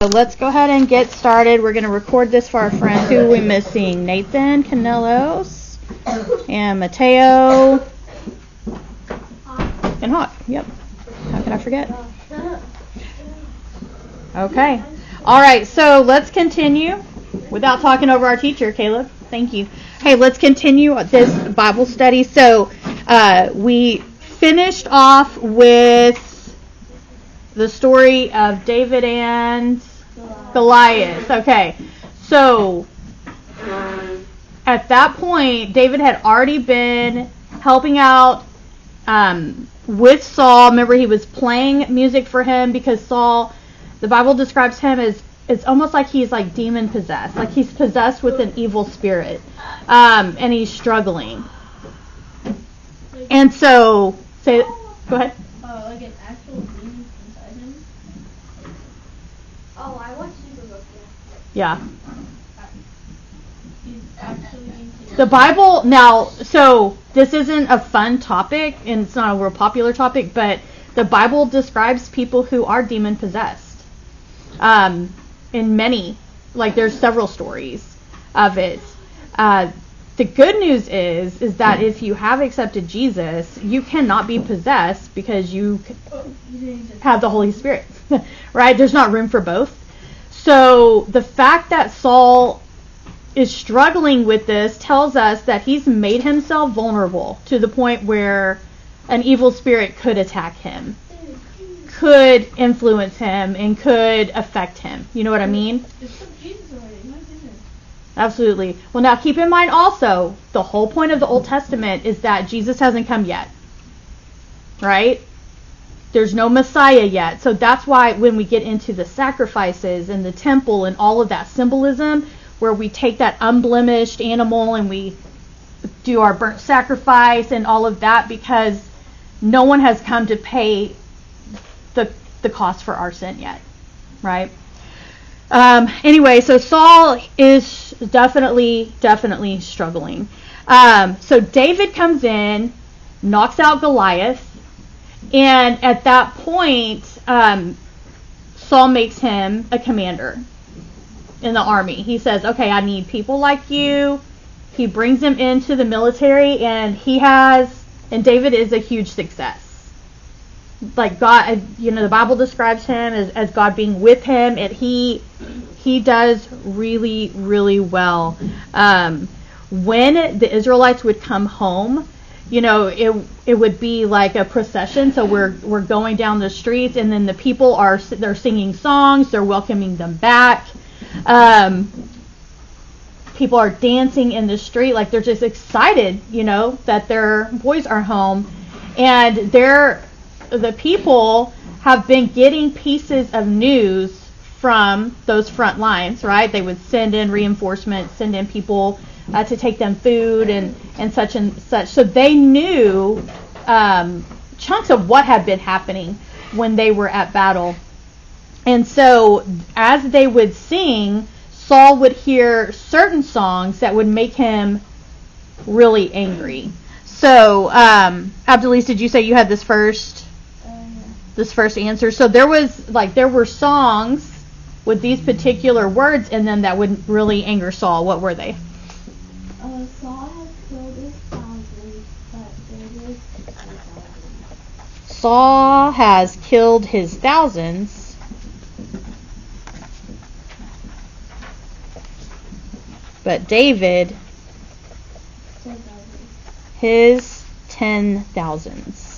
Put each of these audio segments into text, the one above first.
So let's go ahead and get started. We're going to record this for our friends. Who are we missing? Nathan Canelos and Mateo and Hawk. Yep. How could I forget? Okay. All right. So let's continue without talking over our teacher, Caleb. Thank you. Hey, let's continue this Bible study. So we finished off with the story of David and Goliath. Okay. So at that point, David had already been helping out with Saul. Remember, he was playing music for him because Saul, the Bible describes him as, it's almost like he's like demon possessed. Like he's possessed with an evil spirit. And he's struggling. And so, go ahead. Like an actual demon inside him? Oh, I watched Superbook. Yeah. He's actually... The Bible, now, so this isn't a fun topic, and it's not a real popular topic, but the Bible describes people who are demon possessed. In many, like there's several stories of it. The good news is that if you have accepted Jesus, you cannot be possessed because you have the Holy Spirit, right? There's not room for both. So the fact that Saul is struggling with this tells us that he's made himself vulnerable to the point where an evil spirit could attack him, could influence him, and could affect him. You know what I mean? Absolutely. Well, now keep in mind also, the whole point of the Old Testament is that Jesus hasn't come yet. Right? There's no Messiah yet. So that's why when we get into the sacrifices and the temple and all of that symbolism, where we take that unblemished animal and we do our burnt sacrifice and all of that, because no one has come to pay the cost for our sin yet. Right? Anyway, so Saul is definitely struggling. So David comes in, knocks out Goliath, and at that point, Saul makes him a commander in the army. He says, okay, I need people like you. He brings him into the military, and David is a huge success. Like God, the Bible describes him as God being with him, and he does really, really well. When the Israelites would come home, it would be like a procession. So we're going down the streets, and then the people they're singing songs, they're welcoming them back. People are dancing in the street, like they're just excited, that their boys are home, and the people have been getting pieces of news from those front lines, right? They would send in reinforcements, send in people to take them food and such and such. So they knew chunks of what had been happening when they were at battle. And so as they would sing, Saul would hear certain songs that would make him really angry. So, Abdelaziz, did you say you had this first answer? So there were songs with these particular words in them that would really anger Saul. What were they? Saul has killed his thousands, but David 10,000. Saul has killed his thousands, but David his 10,000s.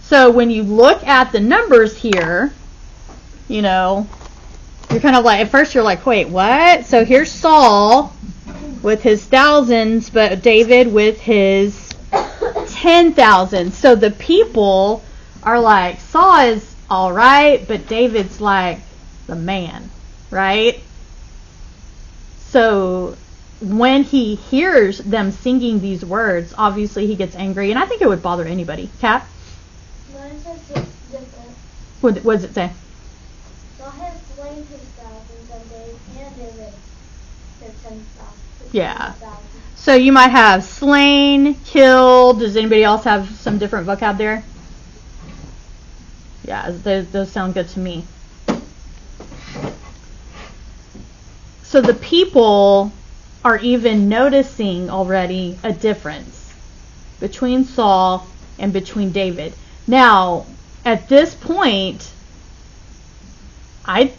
So when you look at the numbers here, you're kind of like, at first you're like, wait, what? So here's Saul with his thousands, but David with his 10,000. So the people are like, Saul is all right, but David's like the man, right? So when he hears them singing these words, obviously he gets angry, and I think it would bother anybody. Kat? Mine says it's different. What does it say? Saul has slain his thousands, and David their 10,000. Yeah. So you might have slain, killed. Does anybody else have some different vocab there? Yeah, those sound good to me. So the people are even noticing already a difference between Saul and between David. Now, at this point, I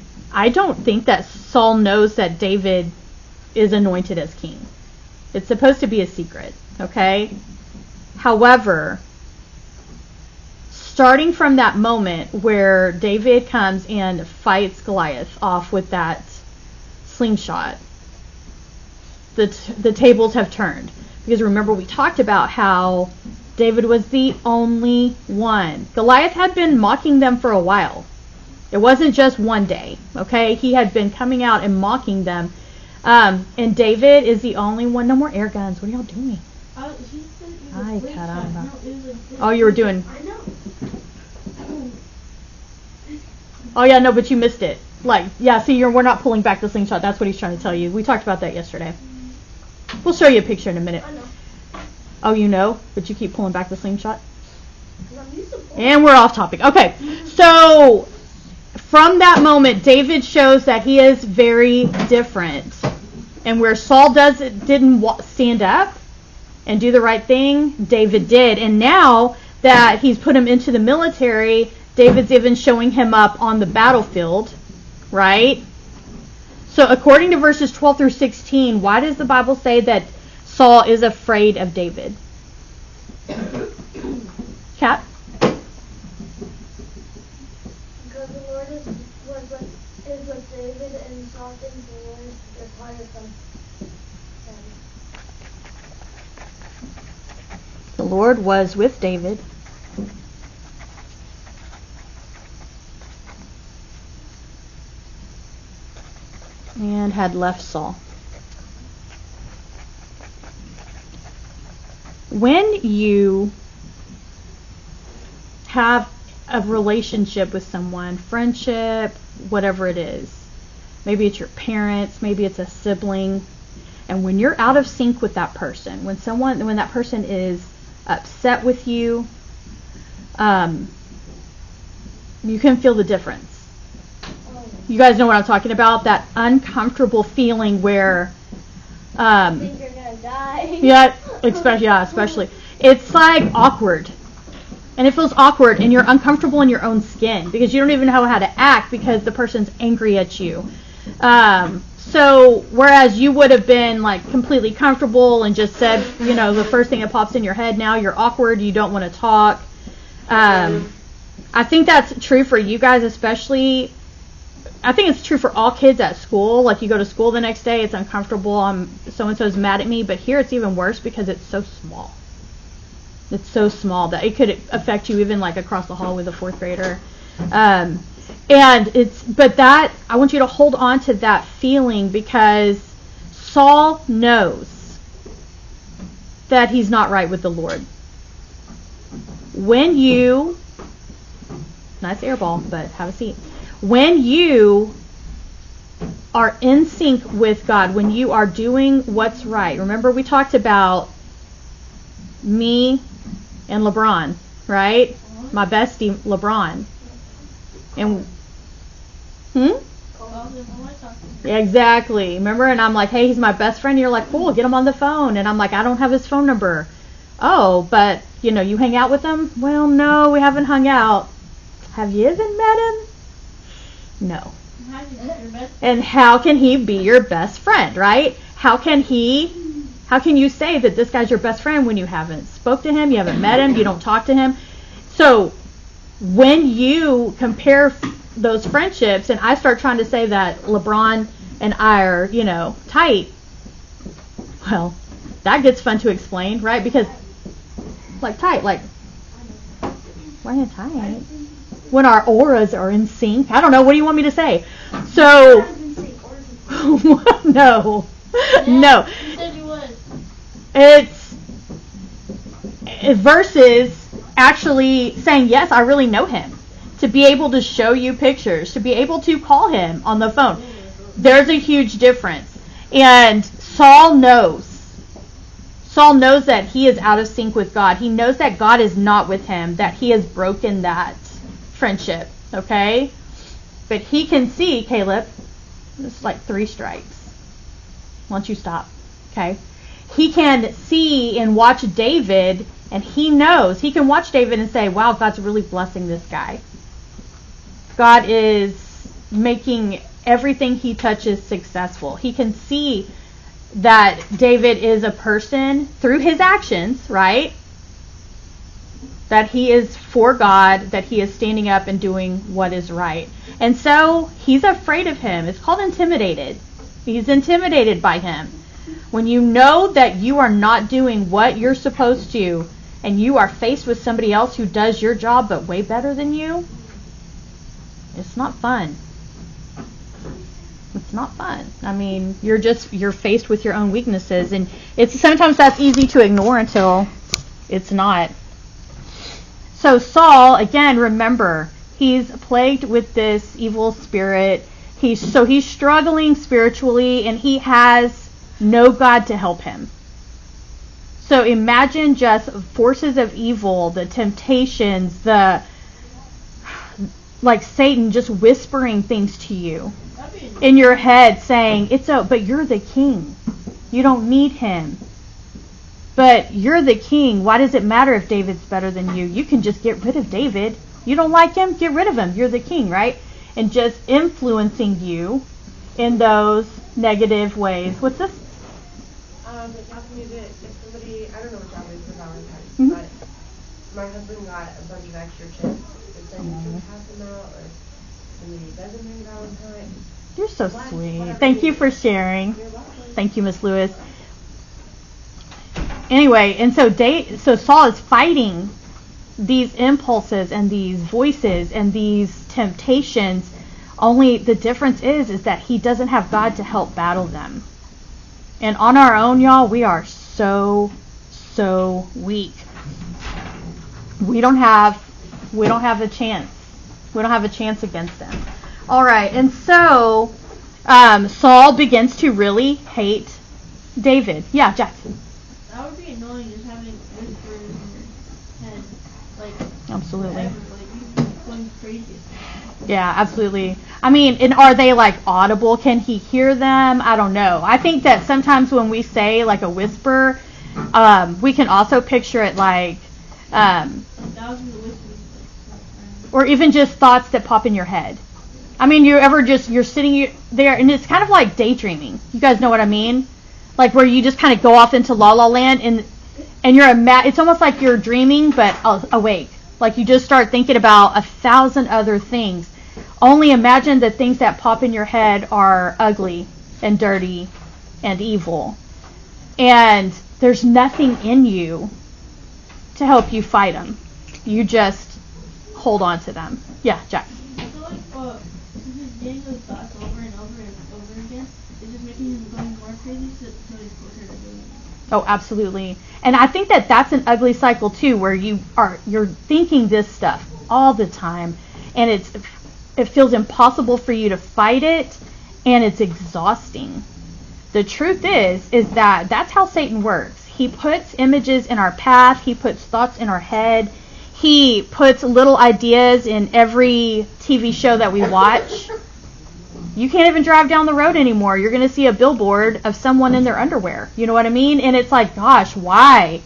don't think that Saul knows that David is anointed as king. It's supposed to be a secret, okay? However, starting from that moment where David comes and fights Goliath off with that slingshot, the tables have turned. Because remember, we talked about how David was the only one. Goliath had been mocking them for a while. It wasn't just one day, okay? He had been coming out and mocking them. And David is the only one. No more air guns. What are y'all doing? Hi, caramba. Oh, you were doing... I know. Oh, yeah, no, but you missed it. Like, yeah, see, we're not pulling back the slingshot. That's what he's trying to tell you. We talked about that yesterday. We'll show you a picture in a minute. I know. Oh, you know, but you keep pulling back the slingshot? I'm used to And we're off topic. Okay, so from that moment, David shows that he is very different. And where Saul didn't stand up and do the right thing, David did. And now that he's put him into the military, David's even showing him up on the battlefield, right? So according to verses 12 through 16, why does the Bible say that Saul is afraid of David? Kat? Because the Lord is with David, and Saul thinks the Lord departed from him. The Lord was with David. And had left Saul. When you have a relationship with someone, friendship, whatever it is, maybe it's your parents, maybe it's a sibling, and when you're out of sync with that person, when that person is upset with you, you can feel the difference. You guys know what I'm talking about? That uncomfortable feeling where I think you're gonna die. Yeah, especially. It's like awkward. And it feels awkward and you're uncomfortable in your own skin because you don't even know how to act because the person's angry at you. So whereas you would have been like completely comfortable and just said, the first thing that pops in your head, now you're awkward, you don't want to talk. I think that's true for you guys especially. I think it's true for all kids at school. Like you go to school the next day, it's uncomfortable. So-and-so's mad at me. But here it's even worse because it's so small. It's so small that it could affect you even like across the hall with a fourth grader. I want you to hold on to that feeling because Saul knows that he's not right with the Lord. Nice air ball, but have a seat. When you are in sync with God, when you are doing what's right. Remember we talked about me and LeBron, right? My bestie, LeBron. And Yeah, exactly. Remember? And I'm like, hey, he's my best friend. You're like, cool, get him on the phone. And I'm like, I don't have his phone number. Oh, but, you hang out with him? Well, no, we haven't hung out. Have you even met him? No. And how can he be your best friend, right? How can you say that this guy's your best friend when you haven't spoke to him, you haven't met him, you don't talk to him? So when you compare those friendships, and I start trying to say that LeBron and I are, tight, well, that gets fun to explain, right? Because, tight, why are you tight? When our auras are in sync. I don't know. What do you want me to say? So, no. No. You said you would. It's versus actually saying, yes, I really know him. To be able to show you pictures, to be able to call him on the phone. There's a huge difference. And Saul knows that he is out of sync with God. He knows that God is not with him, that he has broken that friendship, okay? But he can see, Caleb, it's like 3 strikes. Once you stop, okay? He can see and watch David, and he knows. He can watch David and say, wow, God's really blessing this guy. God is making everything he touches successful. He can see that David is a person through his actions, right? That he is for God, that he is standing up and doing what is right. And so he's afraid of him. It's called intimidated. He's intimidated by him. When you know that you are not doing what you're supposed to, and you are faced with somebody else who does your job but way better than you, it's not fun. It's not fun. I mean, you're faced with your own weaknesses, and sometimes that's easy to ignore until it's not. So Saul, again, remember, he's plagued with this evil spirit. He's struggling spiritually, and he has no God to help him. So imagine just forces of evil, the temptations, like Satan just whispering things to you in your head saying, but you're the king. You don't need him. But you're the king. Why does it matter if David's better than you? You can just get rid of David. You don't like him? Get rid of him. You're the king, right? And just influencing you in those negative ways. What's this? It tells me that if somebody, I don't know what job it is for Valentine's, Mm-hmm. but my husband got a bunch of extra chips and said you can pass them out, or somebody doesn't bring Valentine's. You're so sweet. Thank you for sharing. You're welcome. Thank you, Miss Lewis. Anyway, and so Saul is fighting these impulses and these voices and these temptations. Only the difference is that he doesn't have God to help battle them. And on our own, y'all, we are so weak. We don't have a chance. We don't have a chance against them. All right, and so Saul begins to really hate David. Yeah, Jackson. That would be annoying, just having whispers in your head, like Absolutely. forever, like you going crazy. Yeah, absolutely. I mean, and are they like audible? Can he hear them? I don't know. I think that sometimes when we say like a whisper, we can also picture it like, Thousands of whispers. or even just thoughts that pop in your head. I mean, you're sitting there and it's kind of like daydreaming. You guys know what I mean? Like where you just kind of go off into la la land and it's almost like you're dreaming but awake. Like you just start thinking about 1,000 other things. Only imagine the things that pop in your head are ugly and dirty and evil. And there's nothing in you to help you fight them. You just hold on to them. Yeah, Jack. I feel like since he's getting those thoughts over and over and over again, it's just making him going more crazy until he's closer to doing it. Oh, absolutely. And I think that that's an ugly cycle too, where you're thinking this stuff all the time, and it feels impossible for you to fight it, and it's exhausting. The truth is that that's how Satan works. He puts images in our path. He puts thoughts in our head. He puts little ideas in every TV show that we watch. You can't even drive down the road anymore. You're going to see a billboard of someone in their underwear. You know what I mean? And it's like, gosh, why?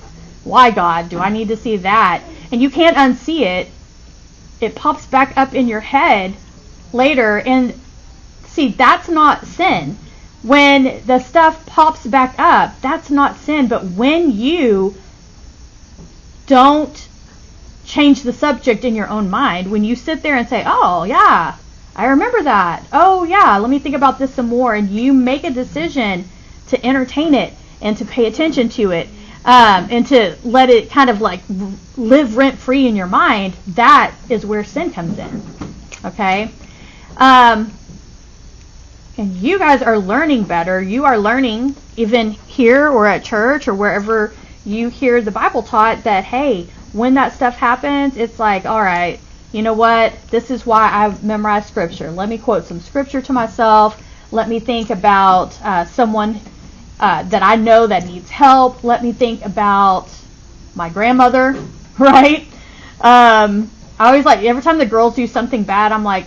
Why, God, do I need to see that? And you can't unsee it. It pops back up in your head later. And see, that's not sin. When the stuff pops back up, that's not sin. But when you don't change the subject in your own mind, when you sit there and say, oh, yeah, I remember that. Oh, yeah, let me think about this some more. And you make a decision to entertain it and to pay attention to it and to let it kind of like live rent-free in your mind, that is where sin comes in. Okay? And you guys are learning better. You are learning, even here or at church or wherever you hear the Bible taught, that, hey, when that stuff happens, it's like, all right, you know what? This is why I memorized scripture. Let me quote some scripture to myself. Let me think about someone that I know that needs help. Let me think about my grandmother, right? I always like, every time the girls do something bad, I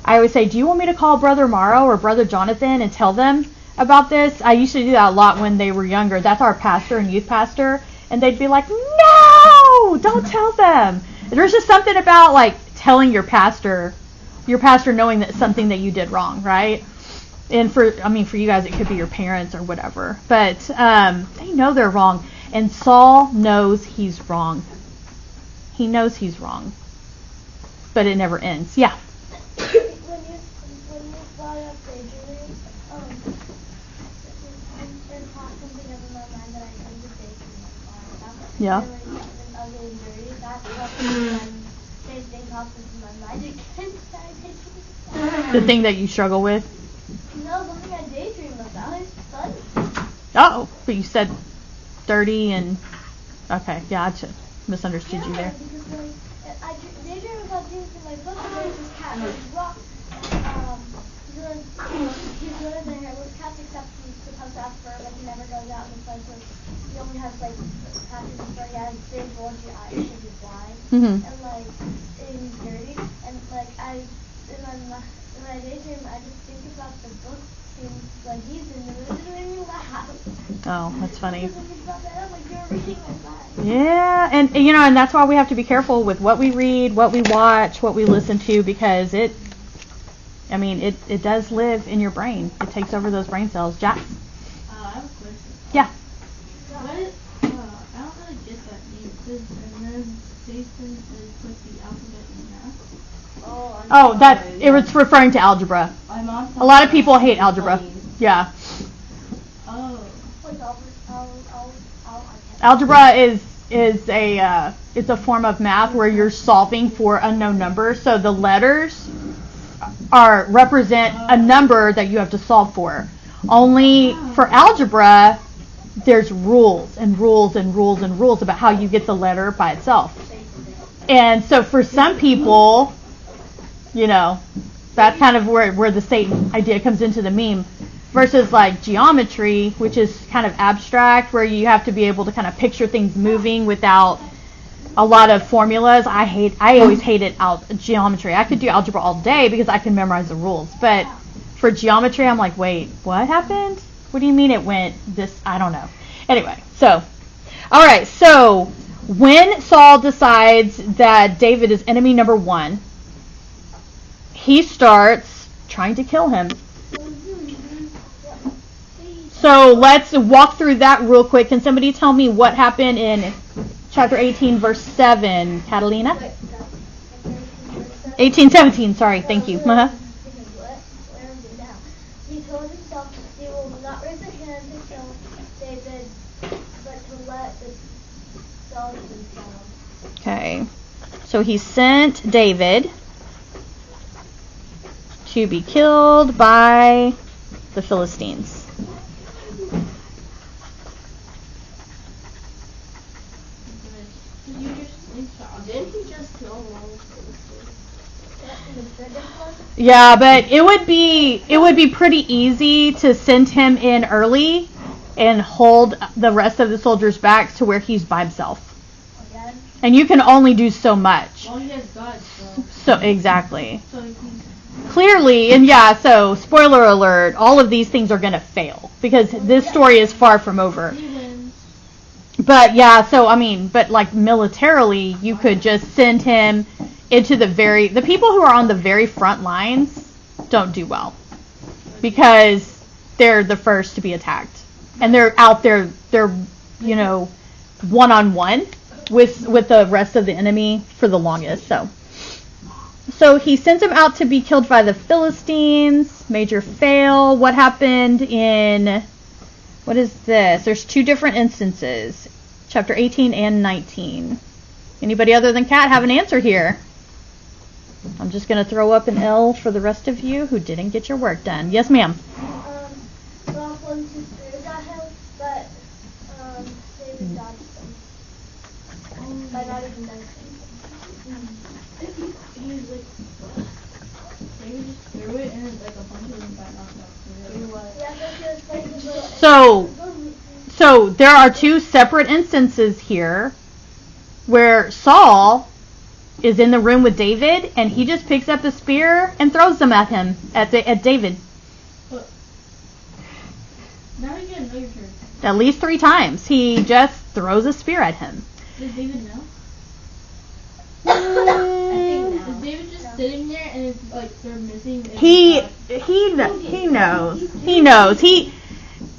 always say, do you want me to call Brother Morrow or Brother Jonathan and tell them about this? I used to do that a lot when they were younger. That's our pastor and youth pastor. And they'd be like, no, don't tell them. There's just something about like telling your pastor knowing that something that you did wrong, right? And for you guys, it could be your parents or whatever. But they know they're wrong. And Saul knows he's wrong. He knows he's wrong. But it never ends. Yeah. When you brought up daydreaming, it popped something up in my mind that I tend to daydream about. Yeah. Really something ugly and dirty. That's what same thing pops into my mind again. The thing that you struggle with? No, something I daydream about. It's fun. Oh, but you said dirty and... Okay, yeah, I misunderstood you there. Because like, I daydream about things in my book. There's this cat named Rock. He's good in there with cats except he's supposed to have fur, but he never goes out in the sun, so he only has like patches of fur. He has big bulgy eyes because he's blind. Mm-hmm. And like, and he's dirty. And like, when I daydream, I just think about the book scenes like he's in it. It made me laugh. Oh, that's funny. Because when you brought that up, like you're reading my mind. Yeah, and that's why we have to be careful with what we read, what we watch, what we listen to, because it does live in your brain. It takes over those brain cells. Jax? I have a question. Yeah. What? I don't really get that name. It says, and then Jason put the alphabet in math. Oh, it was referring to algebra. My mom. A lot of people hate algebra. Yeah. Oh. Algebra is it's a form of math where you're solving for unknown numbers. So the letters represent a number that you have to solve for. Only for algebra, there's rules and rules and rules and rules about how you get the letter by itself. And so for some people, that's kind of where the Satan idea comes into the meme. Versus like geometry, which is kind of abstract, where you have to be able to kind of picture things moving without a lot of formulas. I always hated geometry. I could do algebra all day because I can memorize the rules. But for geometry, I'm like, wait, what happened? What do you mean it went this? I don't know. Anyway, all right. So when Saul decides that David is enemy number 1, he starts trying to kill him. So let's walk through that real quick. Can somebody tell me what happened in chapter 18, verse 7, Catalina? 18:17, sorry, thank you. Uh-huh. He told himself he will not raise a hand to kill David, but to let the Philistines kill him. Okay. So he sent David to be killed by the Philistines. Didn't he just kill all of Yeah, but it would be pretty easy to send him in early and hold the rest of the soldiers back to where he's by himself. Again? And you can only do so much. Well, he has God, so. So exactly. So he's. Clearly, and so spoiler alert, all of these things are going to fail because this story is far from over. He wins. But but like militarily, you could just send him into the people who are on the very front lines don't do well because they're the first to be attacked. And they're out there, they're, one-on-one with the rest of the enemy for the longest, So he sends him out to be killed by the Philistines. Major fail. What happened in... What is this? There's 2 different instances. Chapter 18 and 19. Anybody other than Kat have an answer here? I'm just going to throw up an L for the rest of you who didn't get your work done. Yes, ma'am. Rock 1, 2, 3 got him, but David dodged them. By not even dancing. He's like, David just threw it and like a bunch of them got knocked out. Yeah, that's just like the little... So there are 2 separate instances here where Saul is in the room with David, and he just picks up the spear and throws them at him, at David. But now you gotta know your turn. At least 3 times. He just throws a spear at him. Does David know? think Is David just sitting there and it's like they're missing? And He knows. He knows.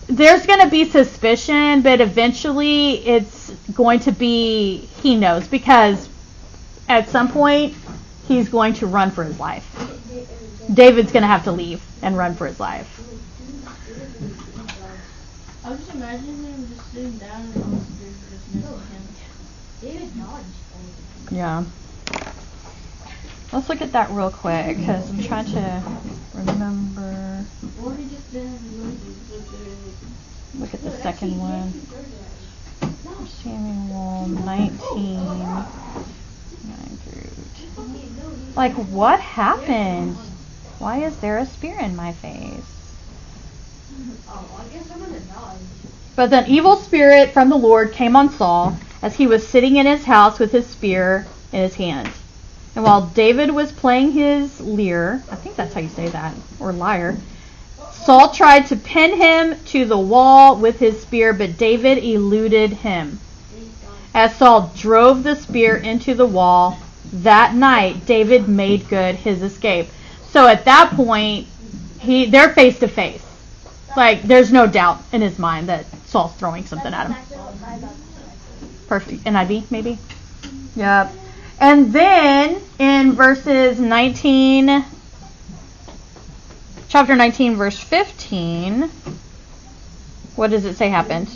There's going to be suspicion, but eventually it's going to be he knows, because at some point he's going to run for his life. David's going to have to leave and run for his life. I was just imagining him just sitting down and all the spears are just missing him. David nods. Yeah. Let's look at that real quick, because I'm trying to remember. Or he just didn't have the ability Look at the second one. Samuel 19. 9 through 10. Like, what happened? Why is there a spear in my face? Oh, I guess I'm gonna nod. But an evil spirit from the Lord came on Saul as he was sitting in his house with his spear in his hand. And while David was playing his lyre, I think that's how you say that, or lyre, Saul tried to pin him to the wall with his spear, but David eluded him. As Saul drove the spear into the wall, that night David made good his escape. So at that point, they're face to face. Like, there's no doubt in his mind that Saul's throwing something at him. Perfect. NIV, maybe? Yep. And then in verses 19, chapter 19, verse 15, what does it say happened?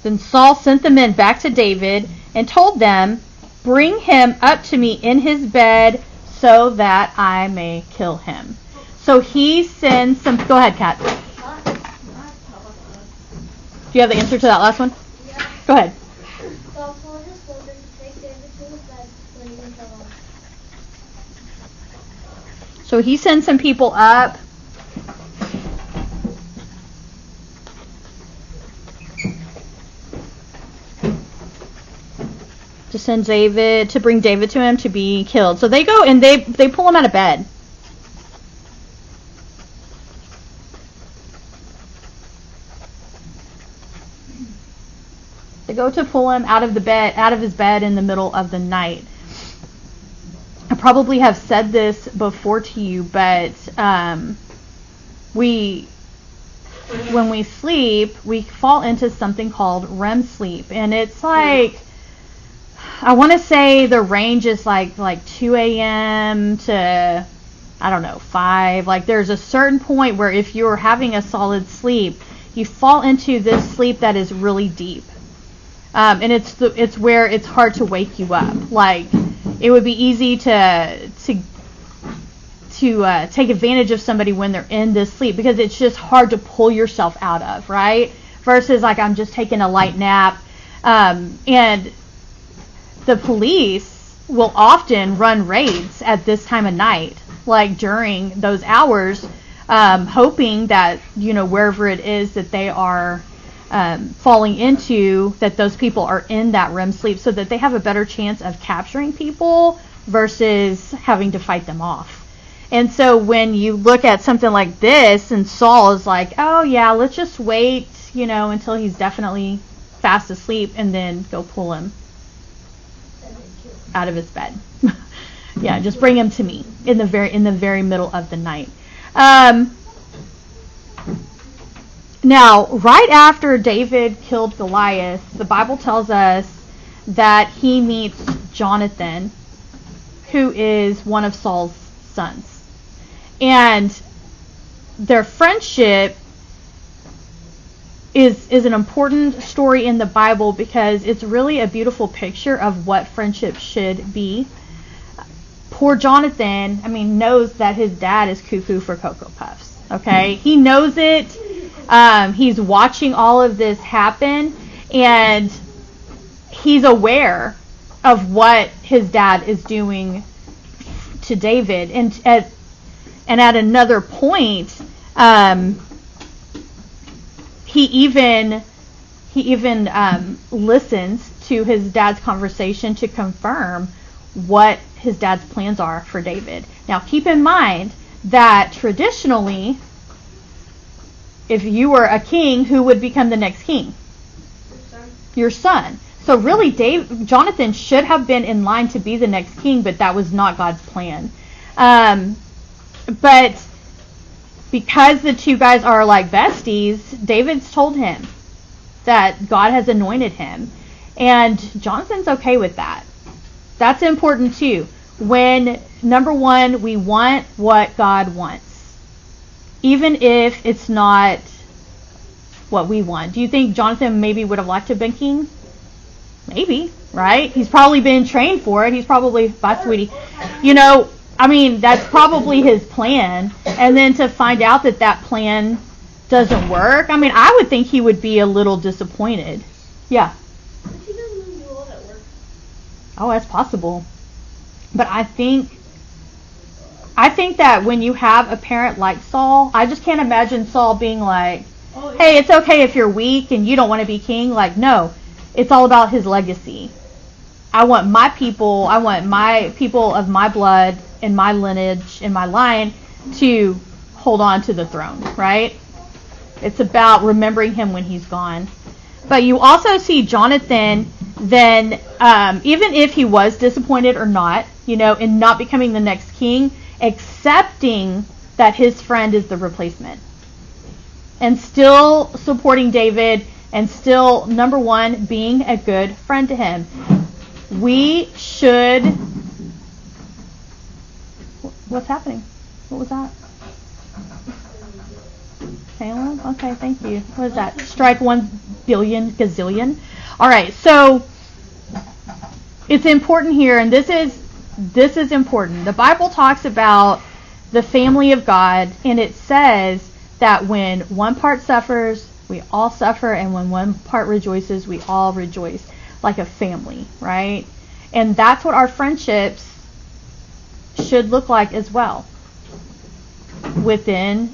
Then Saul sent the men back to David and told them, "Bring him up to me in his bed so that I may kill him." So he sends some... Go ahead, Kat. Do you have the answer to that last one? Yeah. Go ahead. Saul told his soldiers to take David to his bed when he would kill him. So he sends some people up. To send David, to bring David to him to be killed. So they go and they pull him out of bed. They go to pull him out of his bed in the middle of the night. I probably have said this before to you, but when we sleep, we fall into something called REM sleep, and it's like, I want to say the range is like 2 a.m. to, I don't know, 5. Like, there's a certain point where if you're having a solid sleep, you fall into this sleep that is really deep. And it's where it's hard to wake you up. Like, it would be easy to take advantage of somebody when they're in this sleep, because it's just hard to pull yourself out of, right? Versus like, I'm just taking a light nap. And the police will often run raids at this time of night, like during those hours, hoping that, wherever it is that they are falling into, that those people are in that REM sleep, so that they have a better chance of capturing people versus having to fight them off. And so when you look at something like this, and Saul is like, oh yeah, let's just wait, until he's definitely fast asleep, and then go pull him out of his bed. Yeah, just bring him to me in the very middle of the night. Now, right after David killed Goliath, the Bible tells us that he meets Jonathan, who is one of Saul's sons. And their friendship is an important story in the Bible, because it's really a beautiful picture of what friendship should be. Poor Jonathan, knows that his dad is cuckoo for Cocoa Puffs. Okay? He knows it. He's watching all of this happen, and he's aware of what his dad is doing to David. And at another point, he even listens to his dad's conversation to confirm what his dad's plans are for David. Now, keep in mind that traditionally, if you were a king, who would become the next king? Your son. So really, Jonathan should have been in line to be the next king, but that was not God's plan. But because the two guys are like besties, David's told him that God has anointed him. And Jonathan's okay with that. That's important too. When, number one, we want what God wants, even if it's not what we want. Do you think Jonathan maybe would have liked to have been king? Maybe, right? He's probably been trained for it. He's probably, bye sweetie. That's probably his plan. And then to find out that plan doesn't work, I would think he would be a little disappointed. Yeah. But he doesn't do all that work. Oh, that's possible. But I think that when you have a parent like Saul, I just can't imagine Saul being like, hey, it's okay if you're weak and you don't want to be king. Like, no, it's all about his legacy. I want my people of my blood and my lineage and my line to hold on to the throne, right? It's about remembering him when he's gone. But you also see Jonathan then, even if he was disappointed or not, in not becoming the next king, accepting that his friend is the replacement. And still supporting David, and still, number one, being a good friend to him. We should... What's happening? What was that? Salem? Okay, thank you. What is that? Strike 1 billion gazillion? Alright, so it's important here, and this is important. The Bible talks about the family of God, and it says that when one part suffers, we all suffer, and when one part rejoices, we all rejoice, like a family, right? And that's what our friendships should look like as well within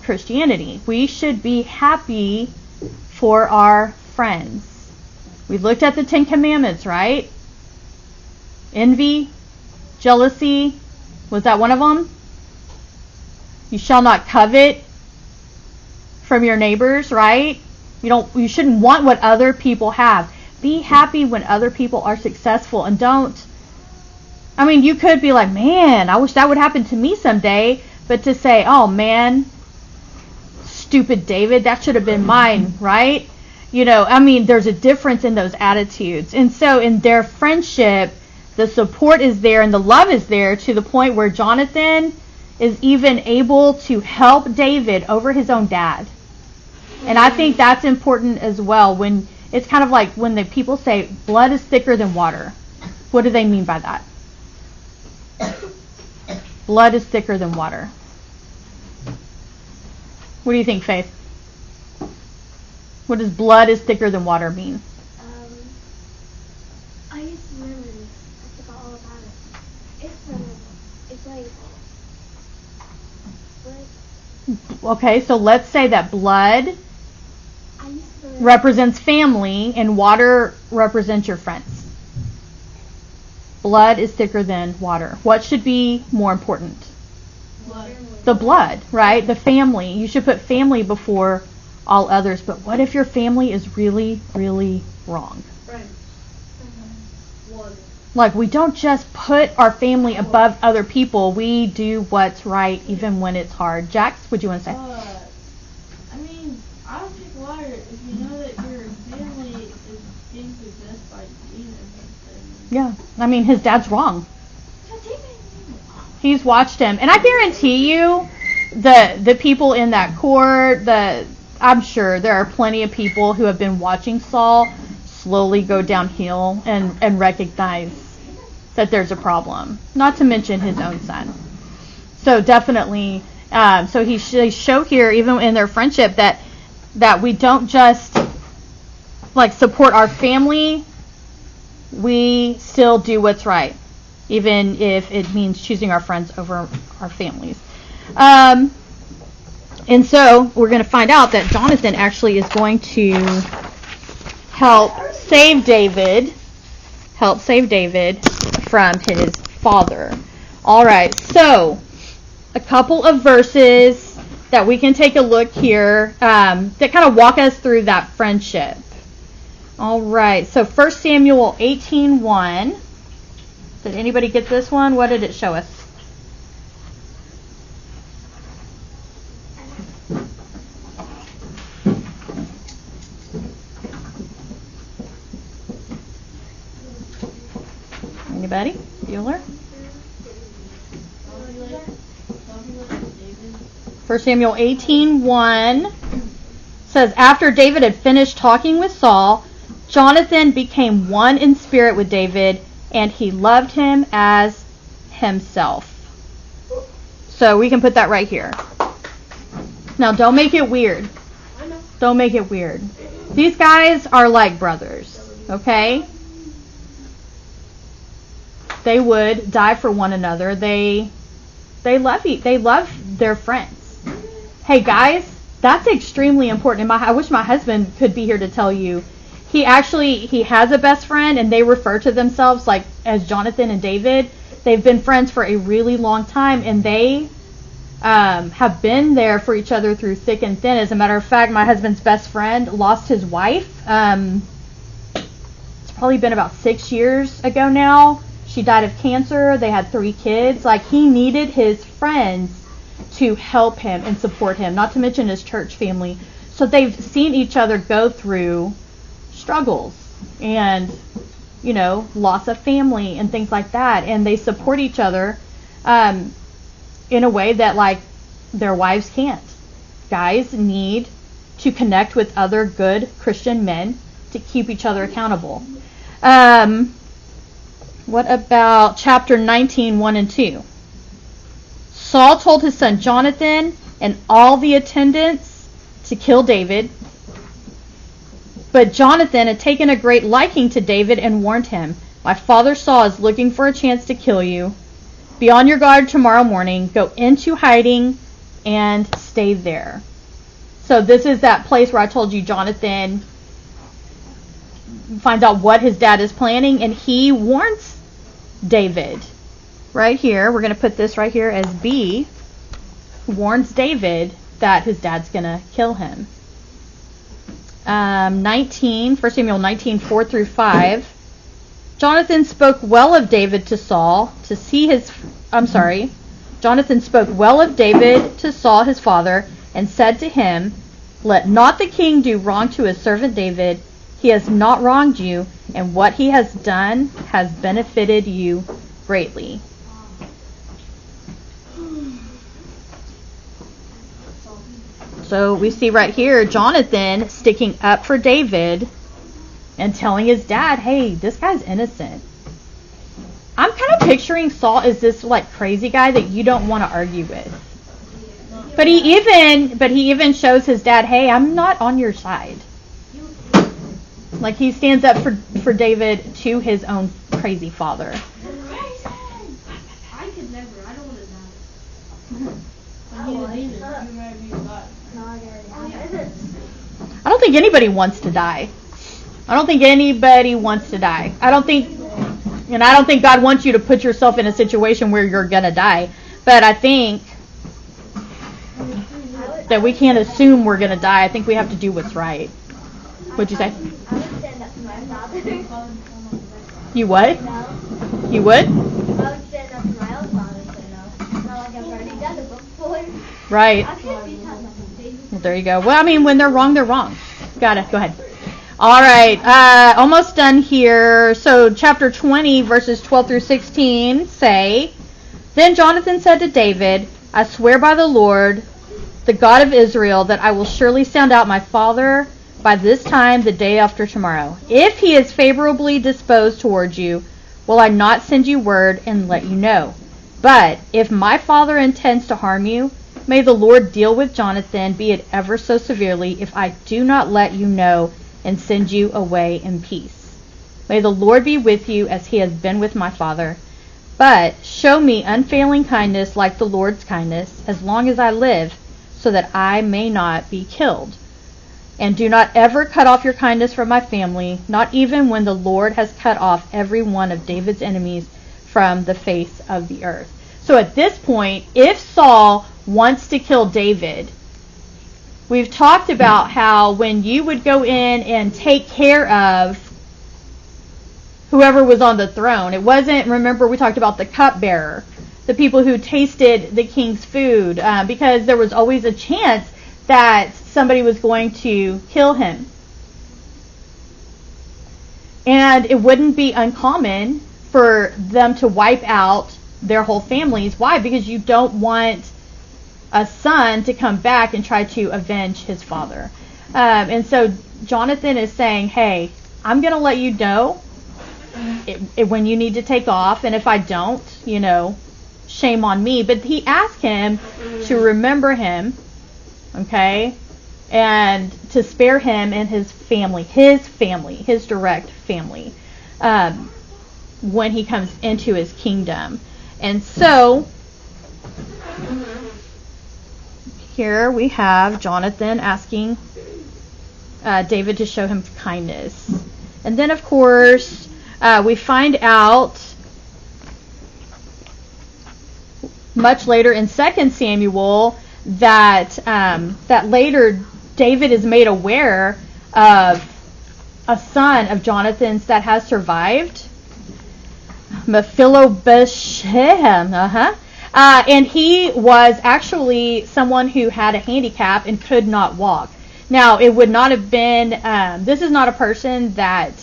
Christianity. We should be happy for our friends. We looked at the 10 Commandments, right? Envy, jealousy, was that one of them? You shall not covet from your neighbors, right? You shouldn't want what other people have. Be happy when other people are successful, and don't. You could be like, man, I wish that would happen to me someday. But to say, oh man, stupid David, that should have been mine, right? There's a difference in those attitudes. And so in their friendship, the support is there and the love is there, to the point where Jonathan is even able to help David over his own dad. And I think that's important as well. When it's kind of like when the people say blood is thicker than water. What do they mean by that? Blood is thicker than water. What do you think, Faith? What does blood is thicker than water mean? I used to remember this. I forgot all about it. It's like... Okay, so let's say that blood represents family and water represents your friends. Blood is thicker than water. What should be more important? Blood. The blood, right? The family. You should put family before all others. But what if your family is really, really wrong? Right. Like, we don't just put our family above other people. We do what's right even when it's hard. Jax, what do you want to say? I don't take water if you know that your family is being possessed by demons. Yeah. His dad's wrong. He's watched him. And I guarantee you, the people in that court, I'm sure there are plenty of people who have been watching Saul slowly go downhill and recognize that there's a problem. Not to mention his own son. So definitely, so they show here, even in their friendship, that we don't just support our family. We still do what's right, even if it means choosing our friends over our families. And so we're going to find out that Jonathan actually is going to help save David from his father. All right, so a couple of verses that we can take a look here that kind of walk us through that friendship. All right, so 1 Samuel 18:1. Did anybody get this one? What did it show us? Anybody? Bueller? 1 Samuel 18:1 says, after David had finished talking with Saul, Jonathan became one in spirit with David, and he loved him as himself. So we can put that right here. Now don't make it weird. Don't make it weird. These guys are like brothers, okay? They would die for one another. They love their friends. Hey guys, that's extremely important. I wish my husband could be here to tell you. He has a best friend, and they refer to themselves like as Jonathan and David. They've been friends for a really long time, and they have been there for each other through thick and thin. As a matter of fact, my husband's best friend lost his wife. It's probably been about 6 years ago now. She died of cancer. They had 3 kids. Like, he needed his friends to help him and support him, not to mention his church family. So they've seen each other go through struggles and, loss of family and things like that. And they support each other in a way that, like, their wives can't. Guys need to connect with other good Christian men to keep each other accountable. What about chapter 19, 1 and 2? Saul told his son Jonathan and all the attendants to kill David. But Jonathan had taken a great liking to David and warned him, my father Saul is looking for a chance to kill you. Be on your guard tomorrow morning. Go into hiding and stay there. So this is that place where I told you Jonathan finds out what his dad is planning, and he warns David. Right here, we're going to put this right here as B. Warns David that his dad's going to kill him. 1 Samuel 19, 4 through 5. Jonathan spoke well of David to Saul Jonathan spoke well of David to Saul his father, and said to him, let not the king do wrong to his servant David. He has not wronged you, and what he has done has benefited you greatly. So we see right here Jonathan sticking up for David and telling his dad, hey, this guy's innocent. I'm kind of picturing Saul as this like crazy guy that you don't want to argue with. But he even shows his dad, hey, I'm not on your side. Like, he stands up for David to his own crazy father. I could never. I don't want to die. I don't think anybody wants to die. I don't think God wants you to put yourself in a situation where you're going to die. But I think that we can't assume we're going to die. I think we have to do what's right. What'd you say? I would stand up to my father. You what? No. You would? I would stand up to my own father and say no. Not like I've already done it before. Right. I can't be telling them. Well, there you go. Well, I mean, when they're wrong, they're wrong. Got it. Go ahead. All right. Almost done here. So chapter 20, verses 12 through 16 say, Then Jonathan said to David, I swear by the Lord, the God of Israel, that I will surely sound out my father by this time the day after tomorrow. If he is favorably disposed towards you, will I not send you word and let you know? But if my father intends to harm you, may the Lord deal with Jonathan, be it ever so severely, if I do not let you know and send you away in peace. May the Lord be with you as he has been with my father. But show me unfailing kindness like the Lord's kindness, as long as I live, so that I may not be killed. And do not ever cut off your kindness from my family, not even when the Lord has cut off every one of David's enemies from the face of the earth. So at this point, if Saul wants to kill David, we've talked about how when you would go in and take care of whoever was on the throne, it wasn't, remember we talked about the cupbearer, the people who tasted the king's food, because there was always a chance that somebody was going to kill him. And it wouldn't be uncommon for them to wipe out their whole families. Why? Because you don't want a son to come back and try to avenge his father. And so Jonathan is saying, hey, I'm going to let you know when you need to take off, and if I don't, shame on me. But he asked him to remember him, okay, and to spare him and his family, his direct family, when he comes into his kingdom. And so here we have Jonathan asking David to show him kindness. And then, of course, we find out much later in 2 Samuel that later David is made aware of a son of Jonathan's that has survived, Mephibosheth, and he was actually someone who had a handicap and could not walk. Now, it would not have been, this is not a person that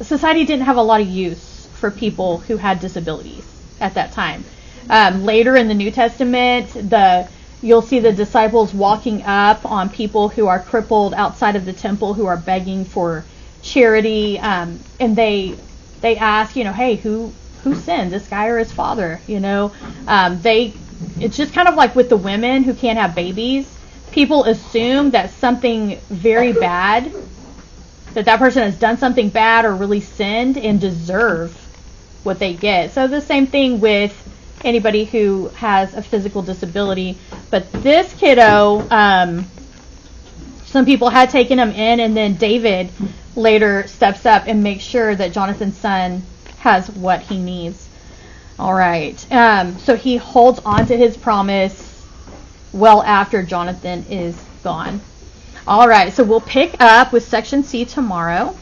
society didn't have a lot of use for people who had disabilities at that time. Later in the New Testament, you'll see the disciples walking up on people who are crippled outside of the temple who are begging for charity, and they ask, hey, who sinned, this guy or his father? It's just kind of like with the women who can't have babies. People assume that something very bad, that person has done something bad or really sinned and deserve what they get. So the same thing with anybody who has a physical disability. But this kiddo, some people had taken him in, and then David later steps up and makes sure that Jonathan's son has what he needs. All right. So he holds on to his promise well after Jonathan is gone. All right. So we'll pick up with section C tomorrow.